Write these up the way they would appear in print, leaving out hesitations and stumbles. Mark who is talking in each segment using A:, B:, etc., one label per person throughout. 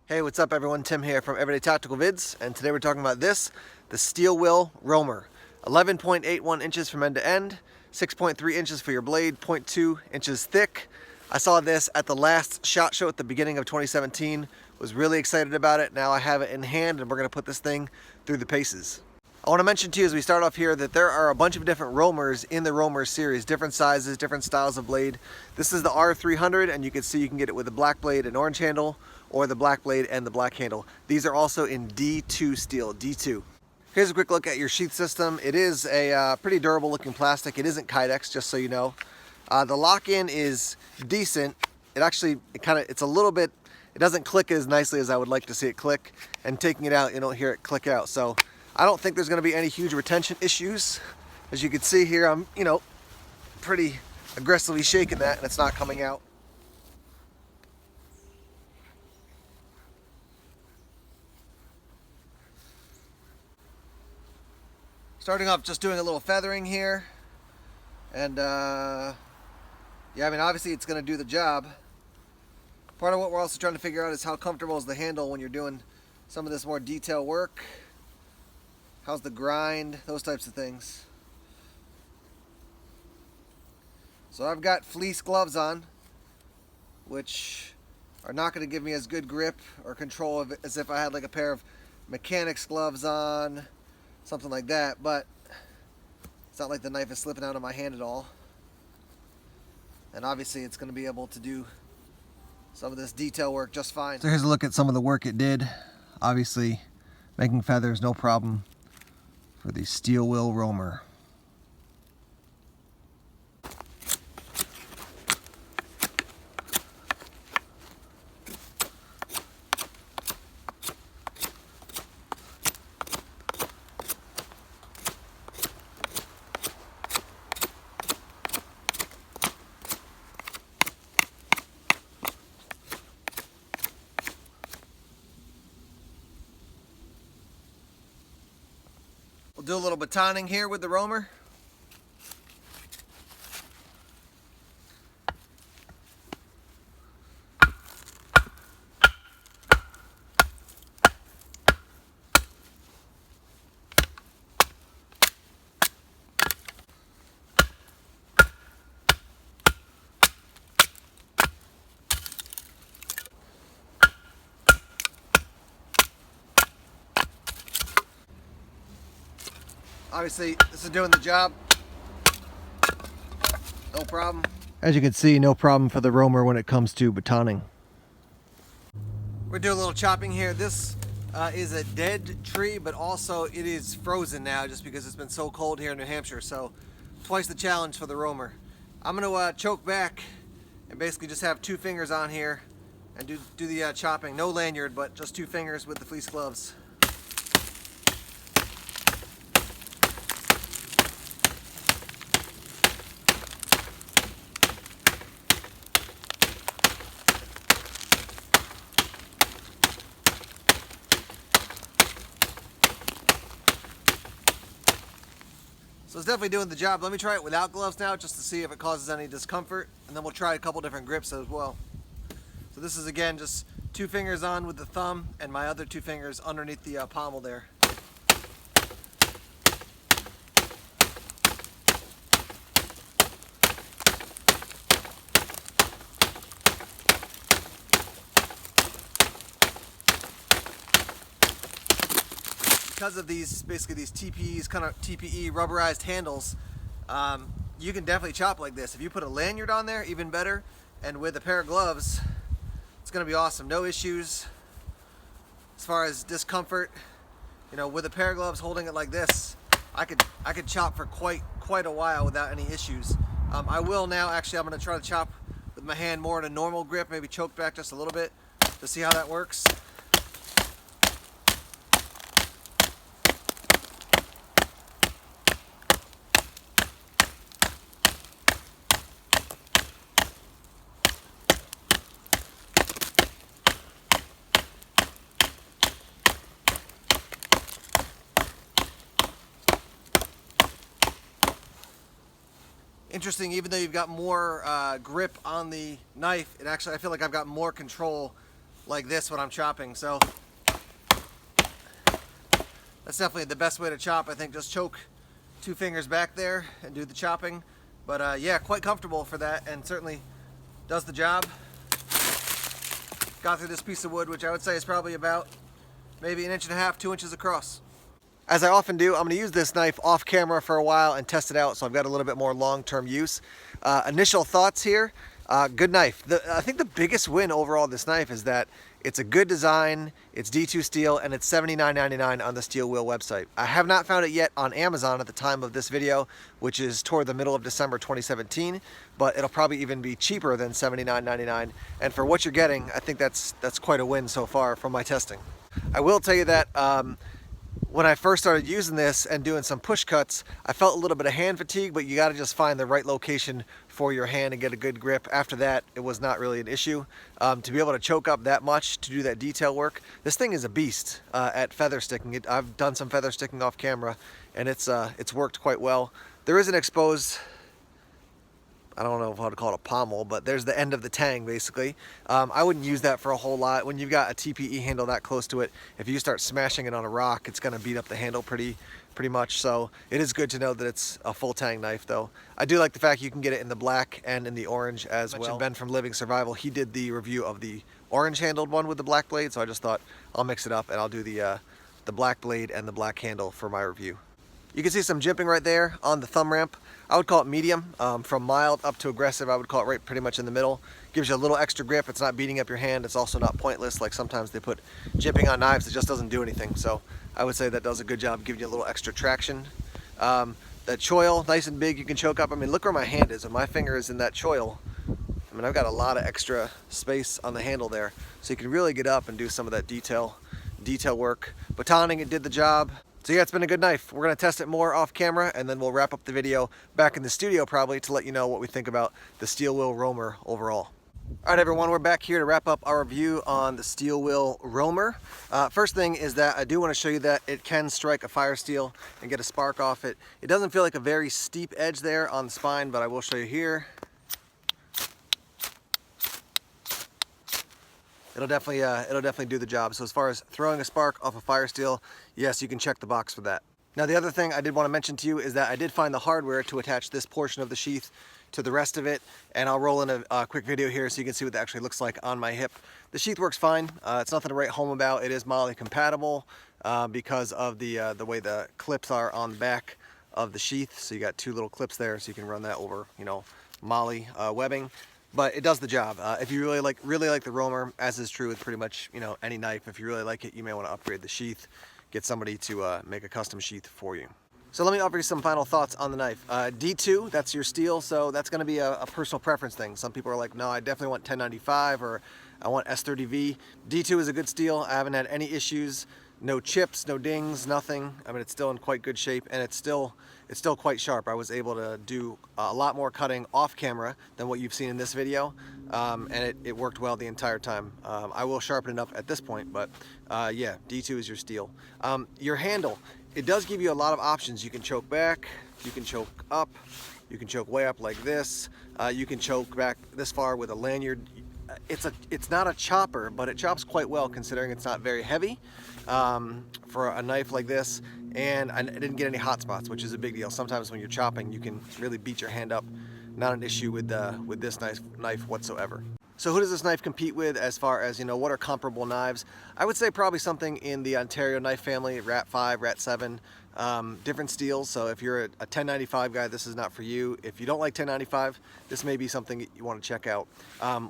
A: Hey, what's up everyone? Tim here from Everyday Tactical Vids, and today we're talking about this, the steel wheel roamer. 11.81 inches from end to end, 6.3 inches for your blade, 0.2 inches thick. I saw this at the last SHOT Show at the beginning of 2017, was really excited about it. Now I have it in hand and we're going to put this thing through the paces. I want to mention to you as we start off here that there are a bunch of different roamers in the roamer series, different sizes, different styles of blade. This is the R300 and you can see you can get it with a black blade and orange handle, or the black blade and the black handle. These are also in D2 steel, D2. Here's a quick look at your sheath system. It is a pretty durable looking plastic. It isn't Kydex, just so you know. The lock-in is decent. It's a little bit, it doesn't click as nicely as I would like to see it click, and taking it out, you don't hear it click out. So I don't think there's gonna be any huge retention issues. As you can see here, I'm, pretty aggressively shaking that and it's not coming out. Starting off just doing a little feathering here, and yeah, I mean obviously it's going to do the job. Part of what we're also trying to figure out is how comfortable is the handle when you're doing some of this more detail work. How's the grind, those types of things. So I've got fleece gloves on, which are not going to give me as good grip or control of it as if I had like a pair of mechanics gloves on, something like that, but it's not like the knife is slipping out of my hand at all. And obviously it's going to be able to do some of this detail work just fine. So here's a look at some of the work it did. Obviously making feathers no problem for the steel wheel roamer. We'll do a little batoning here with the roamer. Obviously, this is doing the job. No problem. As you can see, no problem for the roamer when it comes to batoning. We're doing a little chopping here. This is a dead tree, but also it is frozen now just because it's been so cold here in New Hampshire. So twice the challenge for the roamer. I'm going to choke back and basically just have 2 fingers on here and do the chopping. No lanyard, but just 2 fingers with the fleece gloves. So it's definitely doing the job. Let me try it without gloves now just to see if it causes any discomfort, and then we'll try a couple different grips as well. So this is again just 2 fingers on with the thumb and my other 2 fingers underneath the pommel there. Because of these, basically these TPEs, kind of TPE rubberized handles, you can definitely chop like this. If you put a lanyard on there, even better, and with a pair of gloves, it's going to be awesome. No issues as far as discomfort. You know, with a pair of gloves holding it like this, I could chop for quite a while without any issues. I will now, actually, I'm going to try to chop with my hand more in a normal grip, maybe choke back just a little bit to see how that works. Interesting, even though you've got more grip on the knife, I feel like I've got more control like this when I'm chopping. So that's definitely the best way to chop. I think just choke 2 fingers back there and do the chopping. But yeah, quite comfortable for that, and certainly does the job. Got through this piece of wood, which I would say is probably about maybe 1.5 inches, 2 inches across. As I often do, I'm going to use this knife off camera for a while and test it out, so I've got a little bit more long-term use. Initial thoughts here, good knife. I think the biggest win overall of this knife is that it's a good design, it's D2 steel, and it's $79.99 on the Steel Wheel website. I have not found it yet on Amazon at the time of this video, which is toward the middle of December 2017, but it'll probably even be cheaper than $79.99. And for what you're getting, I think that's quite a win so far from my testing. I will tell you that when I first started using this and doing some push cuts, I felt a little bit of hand fatigue, but you got to just find the right location for your hand and get a good grip. After that, it was not really an issue. To be able to choke up that much to do that detail work, this thing is a beast at feather sticking. I've done some feather sticking off camera, and it's worked quite well. There is an exposed, I don't know how to call it, a pommel, but there's the end of the tang basically. I wouldn't use that for a whole lot. When you've got a TPE handle that close to it, if you start smashing it on a rock, it's gonna beat up the handle pretty much. So it is good to know that it's a full tang knife though. I do like the fact you can get it in the black and in the orange as well. Ben from Living Survival, he did the review of the orange handled one with the black blade, so I just thought I'll mix it up and I'll do the black blade and the black handle for my review. You can see some jimping right there on the thumb ramp. I would call it medium. From mild up to aggressive, I would call it right pretty much in the middle. Gives you a little extra grip. It's not beating up your hand. It's also not pointless, like sometimes they put jimping on knives. It just doesn't do anything. So I would say that does a good job giving you a little extra traction. That choil, nice and big, you can choke up. I mean, look where my hand is. When my finger is in that choil, I mean, I've got a lot of extra space on the handle there. So you can really get up and do some of that detail work. Batoning, it did the job. So yeah, it's been a good knife. We're gonna test it more off camera, and then we'll wrap up the video back in the studio probably to let you know what we think about the Steel Wheel Roamer overall. All right, everyone, we're back here to wrap up our review on the Steel Wheel Roamer. First thing is that I do want to show you that it can strike a fire steel and get a spark off it. It doesn't feel like a very steep edge there on the spine, but I will show you here. It'll definitely do the job. So as far as throwing a spark off a fire steel, yes, you can check the box for that. Now the other thing I did want to mention to you is that I did find the hardware to attach this portion of the sheath to the rest of it, and I'll roll in a quick video here so you can see what that actually looks like on my hip. The sheath works fine. It's nothing to write home about. It is MOLLE compatible because of the way the clips are on the back of the sheath. So you got 2 little clips there, so you can run that over, you know, MOLLE webbing. But it does the job. If you really like the Roamer, as is true with pretty much, you know, any knife, if you really like it, you may want to upgrade the sheath, get somebody to make a custom sheath for you. So let me offer you some final thoughts on the knife. D2, that's your steel, so that's going to be a personal preference thing. Some people are like, no, I definitely want 1095 or I want S30V. D2 is a good steel. I haven't had any issues. No chips, no dings, nothing. I mean, it's still in quite good shape, and it's still quite sharp. I was able to do a lot more cutting off camera than what you've seen in this video, and it worked well the entire time. I will sharpen it up at this point, but yeah, D2 is your steel. Your handle, it does give you a lot of options. You can choke back, you can choke up, you can choke way up like this, you can choke back this far with a lanyard. It's not a chopper, but it chops quite well considering it's not very heavy for a knife like this, and I didn't get any hot spots, which is a big deal. Sometimes when you're chopping, you can really beat your hand up. Not an issue with this knife whatsoever. So who does this knife compete with as far as, you know, what are comparable knives? I would say probably something in the Ontario knife family, Rat 5, Rat 7, different steels. So if you're a 1095 guy, this is not for you. If you don't like 1095, this may be something you want to check out.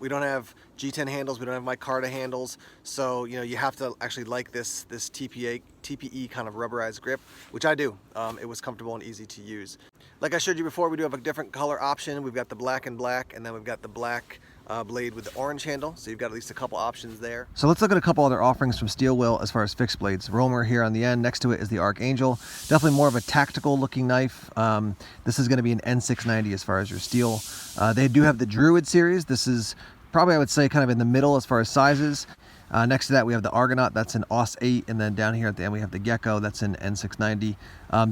A: We don't have G10 handles, we don't have micarta handles, so you know you have to actually like this TPE kind of rubberized grip, which I do. It was comfortable and easy to use. Like I showed you before, we do have a different color option. We've got the black and black, and then we've got the black blade with the orange handle, so you've got at least a couple options there. So let's look at a couple other offerings from Steel Wheel as far as fixed blades. Roamer here on the end, next to it is the Archangel. Definitely more of a tactical looking knife. This is going to be an N690 as far as your steel. They do have the Druid series. This is probably, I would say, kind of in the middle as far as sizes. Next to that we have the Argonaut, that's an AUS 8, and then down here at the end we have the Gecko, that's an N690.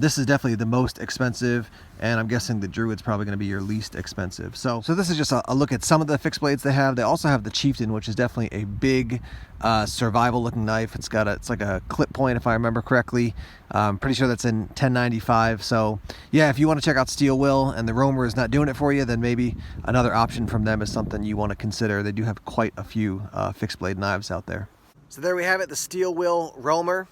A: This is definitely the most expensive, and I'm guessing the Druid's probably going to be your least expensive. So this is just a look at some of the fixed blades they have. They also have the Chieftain, which is definitely a big survival looking knife. It's like a clip point if I remember correctly. Pretty sure that's in 1095. So yeah, if you want to check out Steel Will and the Roamer is not doing it for you, then maybe another option from them is something you want to consider. They do have quite a few fixed blade knives out there. So there we have it, the Steel Will Roamer.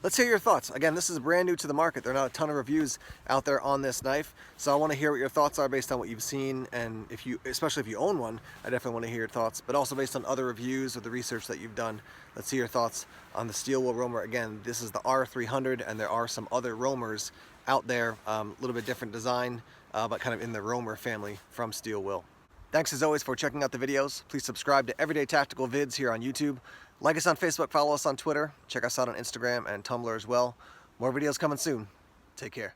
A: Let's hear your thoughts. Again, this is brand new to the market. There are not a ton of reviews out there on this knife. So I want to hear what your thoughts are based on what you've seen, and especially if you own one, I definitely want to hear your thoughts, but also based on other reviews or the research that you've done. Let's see your thoughts on the Steel Will Roamer. Again, this is the R300, and there are some other Roamers out there, a little bit different design, but kind of in the Roamer family from Steel Will. Thanks as always for checking out the videos. Please subscribe to Everyday Tactical Vids here on YouTube. Like us on Facebook, follow us on Twitter, check us out on Instagram and Tumblr as well. More videos coming soon. Take care.